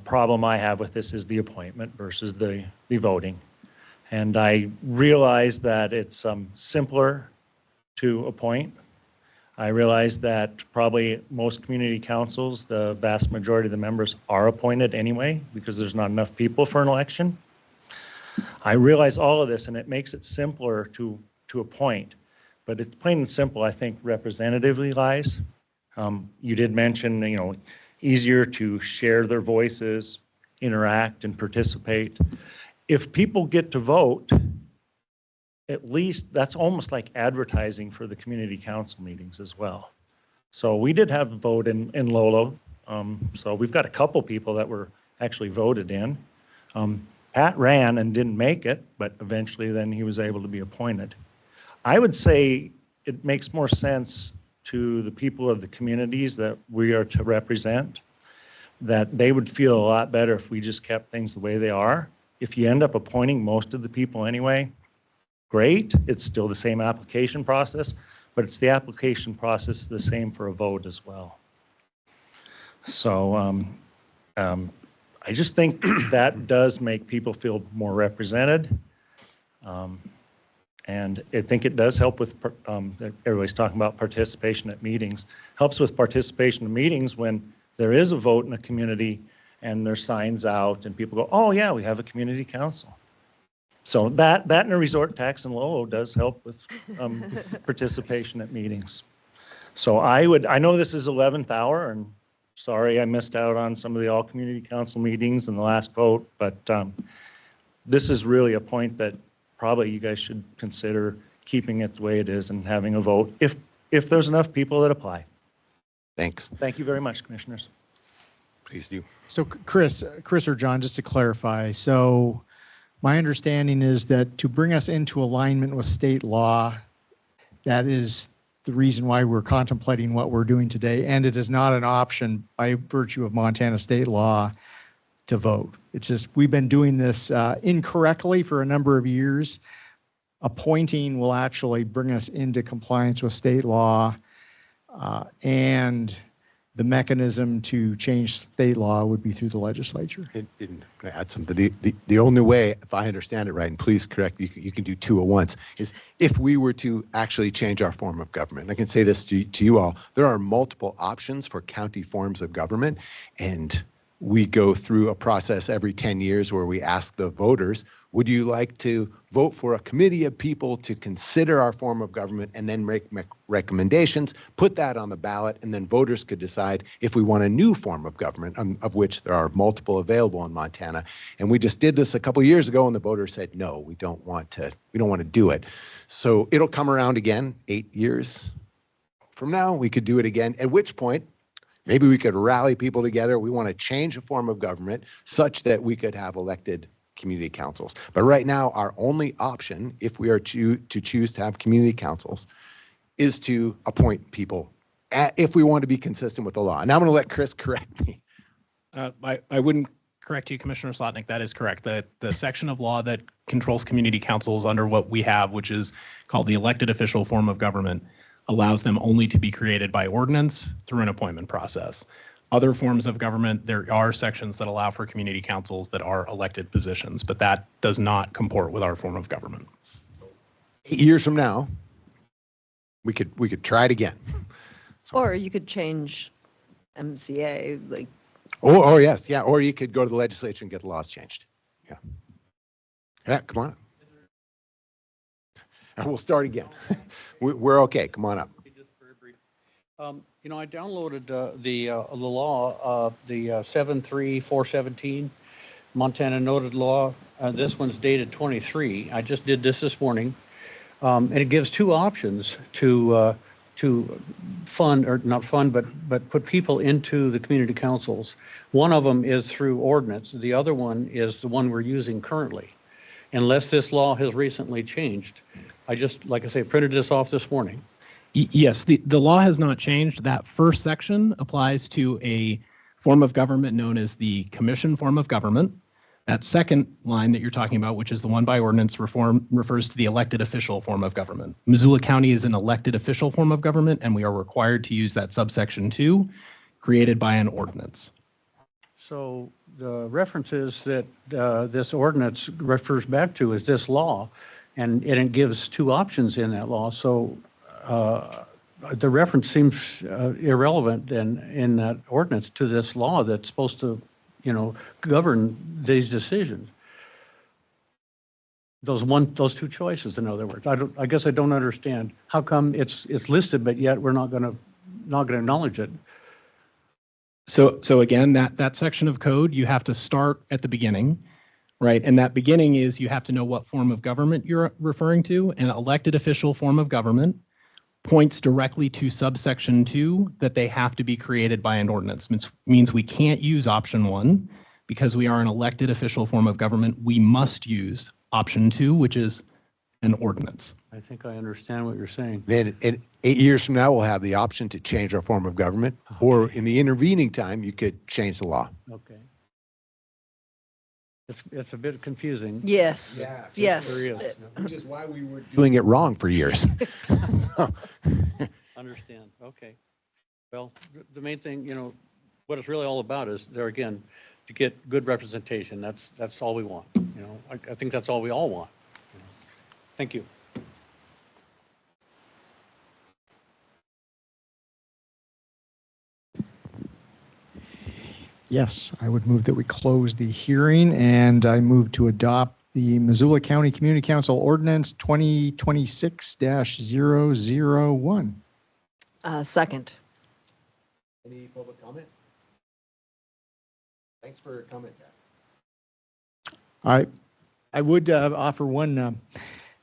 problem I have with this is the appointment versus the voting. And I realize that it's simpler to appoint. I realize that probably most community councils, the vast majority of the members are appointed anyway because there's not enough people for an election. I realize all of this, and it makes it simpler to appoint, but it's plain and simple. I think representatively lies. You did mention, easier to share their voices, interact, and participate. If people get to vote, at least that's almost like advertising for the community council meetings as well. So we did have a vote in Lolo. So we've got a couple people that were actually voted in. Pat ran and didn't make it, but eventually then he was able to be appointed. I would say it makes more sense to the people of the communities that we are to represent, that they would feel a lot better if we just kept things the way they are. If you end up appointing most of the people anyway, great. It's still the same application process, but it's the application process the same for a vote as well. So I just think that does make people feel more represented. And I think it does help with, everybody's talking about participation at meetings, helps with participation in meetings when there is a vote in a community and there's signs out and people go, oh yeah, we have a community council. So that and a resort tax in Lolo does help with participation at meetings. So I know this is 11th hour, and sorry I missed out on some of the all community council meetings and the last vote, but this is really a point that probably you guys should consider keeping it the way it is and having a vote if there's enough people that apply. Thanks. Thank you very much, commissioners. Please do. So Chris or John, just to clarify, so my understanding is that to bring us into alignment with state law, that is the reason why we're contemplating what we're doing today, and it is not an option by virtue of Montana state law to vote. It's just we've been doing this incorrectly for a number of years. Appointing will actually bring us into compliance with state law, and the mechanism to change state law would be through the legislature. Can I add something? The only way, if I understand it right, and please correct me, you can do two at once, is if we were to actually change our form of government. And I can say this to you all, there are multiple options for county forms of government, and we go through a process every 10 years where we ask the voters, would you like to vote for a committee of people to consider our form of government and then make recommendations, put that on the ballot, and then voters could decide if we want a new form of government, of which there are multiple available in Montana. And we just did this a couple of years ago, and the voters said, no, we don't want to do it. So it'll come around again 8 years from now. We could do it again, at which point maybe we could rally people together. We want to change a form of government such that we could have elected community councils. But right now, our only option, if we are to choose to have community councils, is to appoint people if we want to be consistent with the law. And I'm going to let Chris correct me. I wouldn't correct you, Commissioner Slotnick. That is correct. The section of law that controls community councils under what we have, which is called the elected official form of government, allows them only to be created by ordinance through an appointment process. Other forms of government, there are sections that allow for community councils that are elected positions, but that does not comport with our form of government. 8 years from now, we could try it again. Or you could change MCA, like. Oh yes, yeah. Or you could go to the legislature and get the laws changed. Yeah. Yeah, come on. And we'll start again. We're okay. Come on up. You know, I downloaded the law, the 73417 Montana noted law. This one's dated 23. I just did this morning. And it gives two options to fund, or not fund, but put people into the community councils. One of them is through ordinance. The other one is the one we're using currently, unless this law has recently changed. I just, like I say, printed this off this morning. Yes, the law has not changed. That first section applies to a form of government known as the commission form of government. That second line that you're talking about, which is the one by ordinance reform, refers to the elected official form of government. Missoula County is an elected official form of government, and we are required to use that subsection 2 created by an ordinance. So the references that this ordinance refers back to is this law, and it gives two options in that law. So the reference seems irrelevant then in that ordinance to this law that's supposed to, you know, govern these decisions. Those two choices, in other words. I guess I don't understand how come it's listed, but yet we're not going to acknowledge it. So again, that section of code, you have to start at the beginning, right? And that beginning is you have to know what form of government you're referring to. An elected official form of government points directly to subsection 2 that they have to be created by an ordinance. It means we can't use option 1 because we are an elected official form of government. We must use option 2, which is an ordinance. I think I understand what you're saying. Then in 8 years from now, we'll have the option to change our form of government, or in the intervening time, you could change the law. Okay. It's a bit confusing. Yes. Yeah, Yes. Which is why we were doing it wrong for years. Understand. Okay. Well, the main thing, you know, what it's really all about is there again, to get good representation. That's all we want. You know, I think that's all we all want. You know. Thank you. Yes, I would move that we close the hearing, and I move to adopt the Missoula County Community Council Ordinance 2026-001. Second. Any public comment? Thanks for coming, guys. I would offer one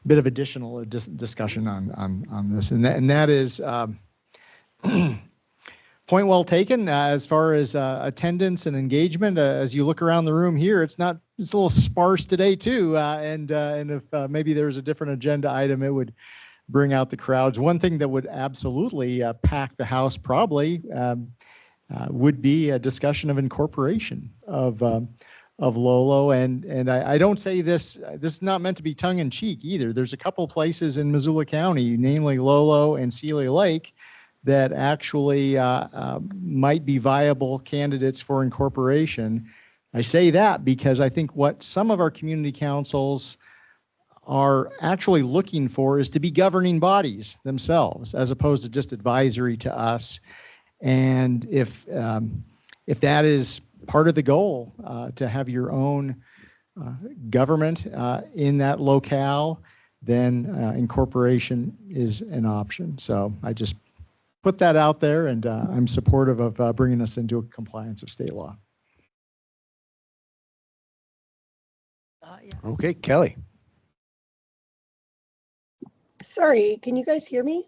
bit of additional discussion on this, and that is point well taken as far as attendance and engagement. As you look around the room here, it's a little sparse today too, and if maybe there's a different agenda item, it would bring out the crowds. One thing that would absolutely pack the house probably would be a discussion of incorporation of Lolo, and I don't say this is not meant to be tongue in cheek either. There's a couple places in Missoula County, namely Lolo and Celia Lake, that actually might be viable candidates for incorporation. I say that because I think what some of our community councils are actually looking for is to be governing bodies themselves, as opposed to just advisory to us. And if that is part of the goal, to have your own government in that locale, then incorporation is an option. So I just put that out there, and I'm supportive of bringing us into compliance of state law. Yes. Okay, Kelly. Sorry, can you guys hear me?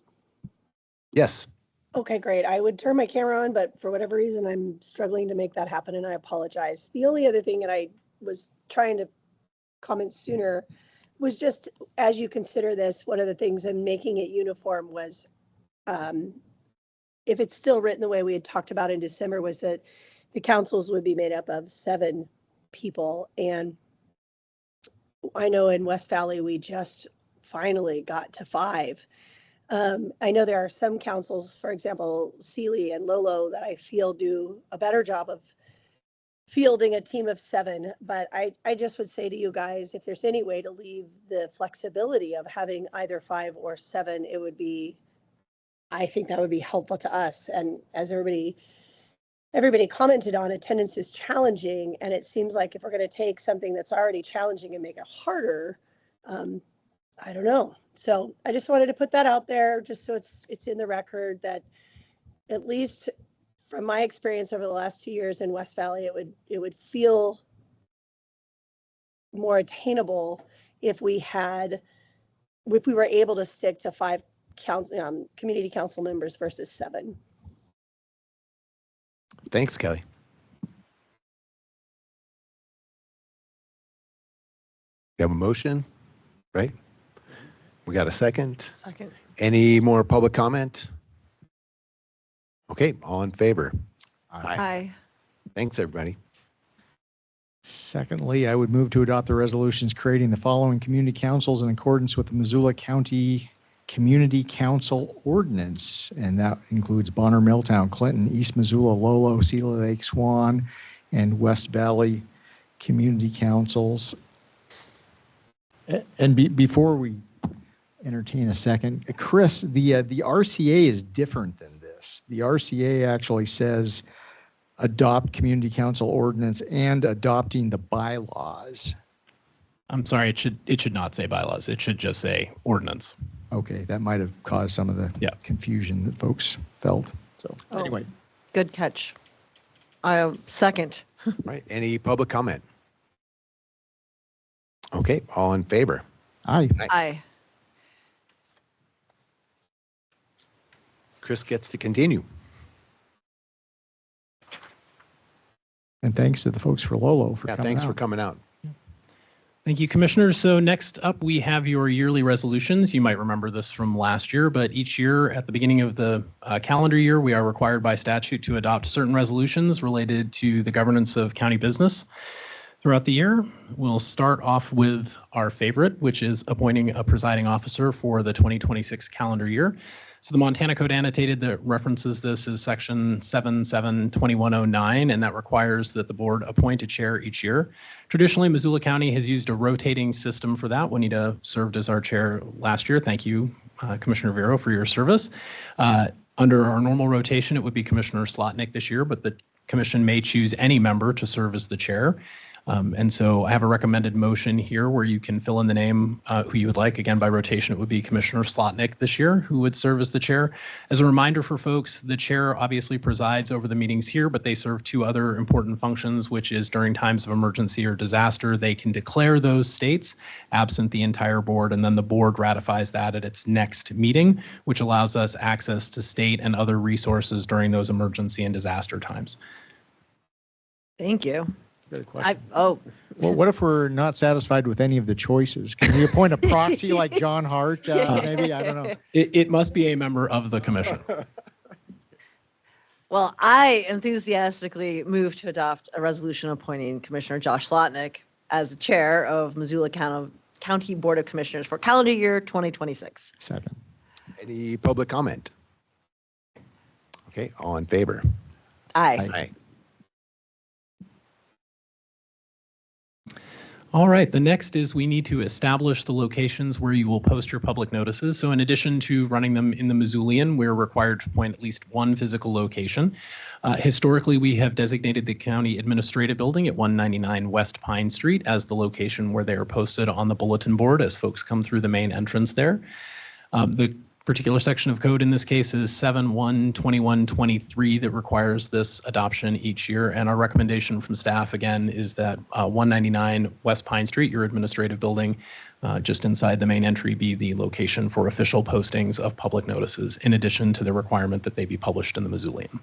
Yes. Okay, great. I would turn my camera on, but for whatever reason, I'm struggling to make that happen, and I apologize. The only other thing that I was trying to comment sooner was just, as you consider this, one of the things in making it uniform was, if it's still written the way we had talked about in December, was that the councils would be made up of 7 people. And I know in West Valley, we just finally got to 5. I know there are some councils, for example, Sealy and Lolo, that I feel do a better job of fielding a team of 7. But I just would say to you guys, if there's any way to leave the flexibility of having either 5 or 7, it would be, I think that would be helpful to us. And as everybody commented on, attendance is challenging. And it seems like if we're going to take something that's already challenging and make it harder, I don't know. So I just wanted to put that out there just so it's in the record that at least from my experience over the last 2 years in West Valley, it would feel more attainable if we were able to stick to 5 community council members versus 7. Thanks, Kelly. We have a motion, right? We got a second. Second. Any more public comment? Okay, all in favor? Aye. Thanks, everybody. Secondly, I would move to adopt the resolutions creating the following community councils in accordance with the Missoula County Community Council Ordinance. And that includes Bonner, Milltown, Clinton, East Missoula, Lolo, Cedar Lake, Swan, and West Valley Community Councils. And before we entertain a second, Chris, the RCA is different than this. The RCA actually says adopt community council ordinance and adopting the bylaws. I'm sorry, it should not say bylaws. It should just say ordinance. Okay, that might have caused some of the confusion that folks felt. So anyway. Good catch. Second. Right, any public comment? Okay, all in favor? Aye. Aye. Chris gets to continue. And thanks to the folks for Lolo for coming Thanks out. for coming out. Thank you, Commissioners. So next up, we have your yearly resolutions. You might remember this from last year, but each year at the beginning of the calendar year, we are required by statute to adopt certain resolutions related to the governance of county business throughout the year. We'll start off with our favorite, which is appointing a presiding officer for the 2026 calendar year. So the Montana Code Annotated that references this is section 772109, and that requires that the board appoint a chair each year. Traditionally, Missoula County has used a rotating system for that. Juanita served as our chair last year. Thank you, Commissioner Vero, for your service. Under our normal rotation, it would be Commissioner Slotnick this year, but the commission may choose any member to serve as the chair. And so I have a recommended motion here where you can fill in the name who you would like. Again, by rotation, it would be Commissioner Slotnick this year who would serve as the chair. As a reminder for folks, the chair obviously presides over the meetings here, but they serve 2 other important functions, which is during times of emergency or disaster, they can declare those states absent the entire board, and then the board ratifies that at its next meeting, which allows us access to state and other resources during those emergency and disaster times. Thank you. Well, what if we're not satisfied with any of the choices? Can we appoint a proxy like John Hart? Maybe, I don't know. It must be a member of the commission. Well, I enthusiastically move to adopt a resolution appointing Commissioner Josh Slotnick as the chair of Missoula County Board of Commissioners for calendar year 2026. Second. Any public comment? Okay, all in favor? Aye. Aye. All right, the next is we need to establish the locations where you will post your public notices. So in addition to running them in the Missoulian, we're required to appoint at least one physical location. Historically, we have designated the County Administrative Building at 199 West Pine Street as the location where they are posted on the bulletin board as folks come through the main entrance there. The particular section of code in this case is 7-1-21-23 that requires this adoption each year. And our recommendation from staff, again, is that 199 West Pine Street, your administrative building, just inside the main entry, be the location for official postings of public notices, in addition to the requirement that they be published in the Missoulian.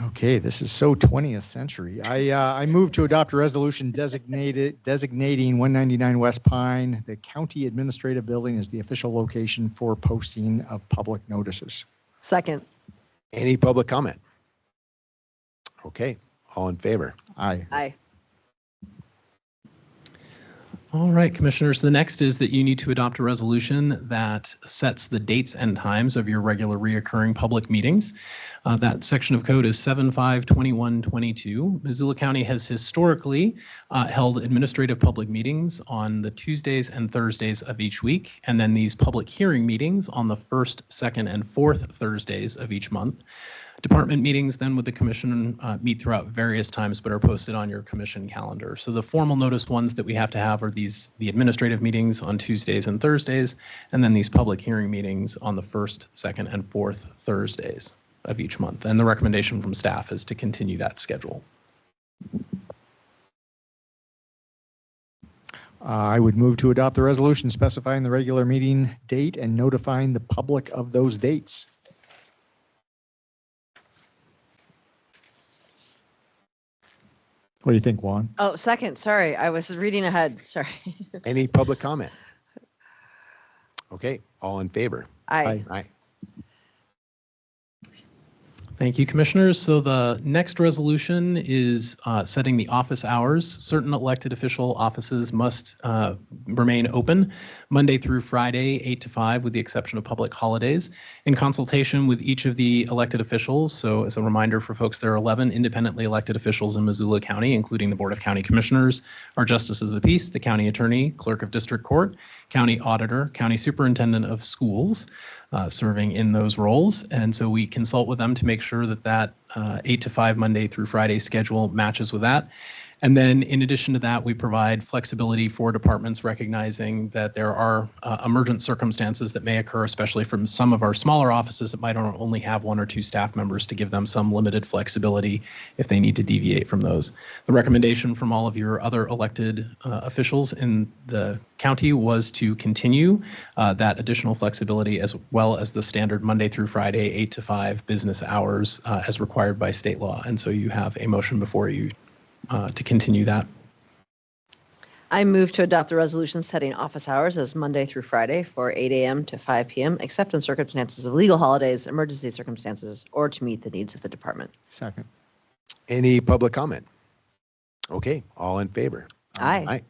Okay, this is so 20th century. I move to adopt a resolution designating 199 West Pine, the county administrative building, as the official location for posting of public notices. Second. Any public comment? Okay, all in favor? Aye. Aye. All right, Commissioners, the next is that you need to adopt a resolution that sets the dates and times of your regular reoccurring public meetings. That section of code is 752122. Missoula County has historically held administrative public meetings on the Tuesdays and Thursdays of each week, and then these public hearing meetings on the first, second, and fourth Thursdays of each month. Department meetings then with the commission meet throughout various times but are posted on your commission calendar. So the formal notice ones that we have to have are the administrative meetings on Tuesdays and Thursdays, and then these public hearing meetings on the first, second, and fourth Thursdays of each month. And the recommendation from staff is to continue that schedule. I would move to adopt the resolution specifying the regular meeting date and notifying the public of those dates. What do you think, Juan? Oh, second, sorry, I was reading ahead, sorry. Any public comment? Okay, all in favor? Aye. Aye. Thank you, Commissioners. So the next resolution is setting the office hours. Certain elected official offices must remain open Monday through Friday, 8 to 5, with the exception of public holidays, in consultation with each of the elected officials. So as a reminder for folks, there are 11 independently elected officials in Missoula County, including the Board of County Commissioners, our Justices of the Peace, the County Attorney, Clerk of District Court, County Auditor, County Superintendent of Schools, serving in those roles. And so we consult with them to make sure that that 8 to 5 Monday through Friday schedule matches with that. And then in addition to that, we provide flexibility for departments, recognizing that there are emergent circumstances that may occur, especially from some of our smaller offices that might only have 1 or 2 staff members, to give them some limited flexibility if they need to deviate from those. The recommendation from all of your other elected officials in the county was to continue that additional flexibility, as well as the standard Monday through Friday 8 to 5 business hours as required by state law. And so you have a motion before you to continue that. I move to adopt the resolution setting office hours as Monday through Friday for 8 a.m. to 5 p.m., except in circumstances of legal holidays, emergency circumstances, or to meet the needs of the department. Second. Any public comment? Okay, all in favor? Aye. Aye.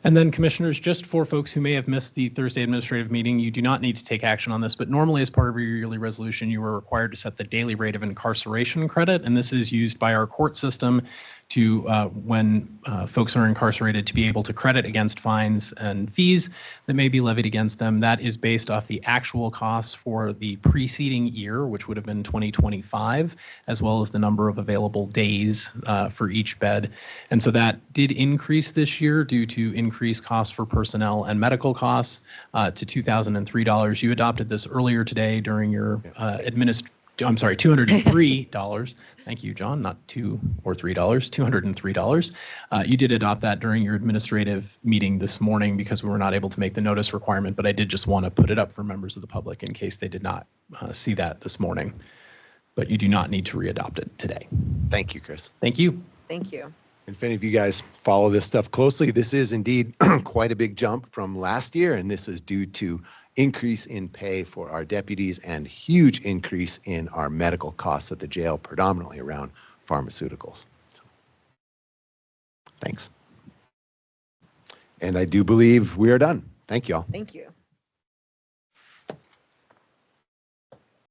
And then, Commissioners, just for folks who may have missed the Thursday administrative meeting, you do not need to take action on this, but normally as part of your yearly resolution, you are required to set the daily rate of incarceration credit, and this is used by our court system to, when folks are incarcerated, to be able to credit against fines and fees that may be levied against them. That is based off the actual costs for the preceding year, which would have been 2025, as well as the number of available days for each bed. And so that did increase this year due to increased costs for personnel and medical costs to $2,003. You adopted this earlier today during your $203. Thank you, John, not $2 or $3, $203. You did adopt that during your administrative meeting this morning because we were not able to make the notice requirement, but I did just want to put it up for members of the public in case they did not see that this morning. But you do not need to re-adopt it today. Thank you, Chris. Thank you. Thank you. If any of you guys follow this stuff closely, this is indeed quite a big jump from last year, and this is due to increase in pay for our deputies and huge increase in our medical costs at the jail, predominantly around pharmaceuticals. So, thanks. And I do believe we are done. Thank you all. Thank you.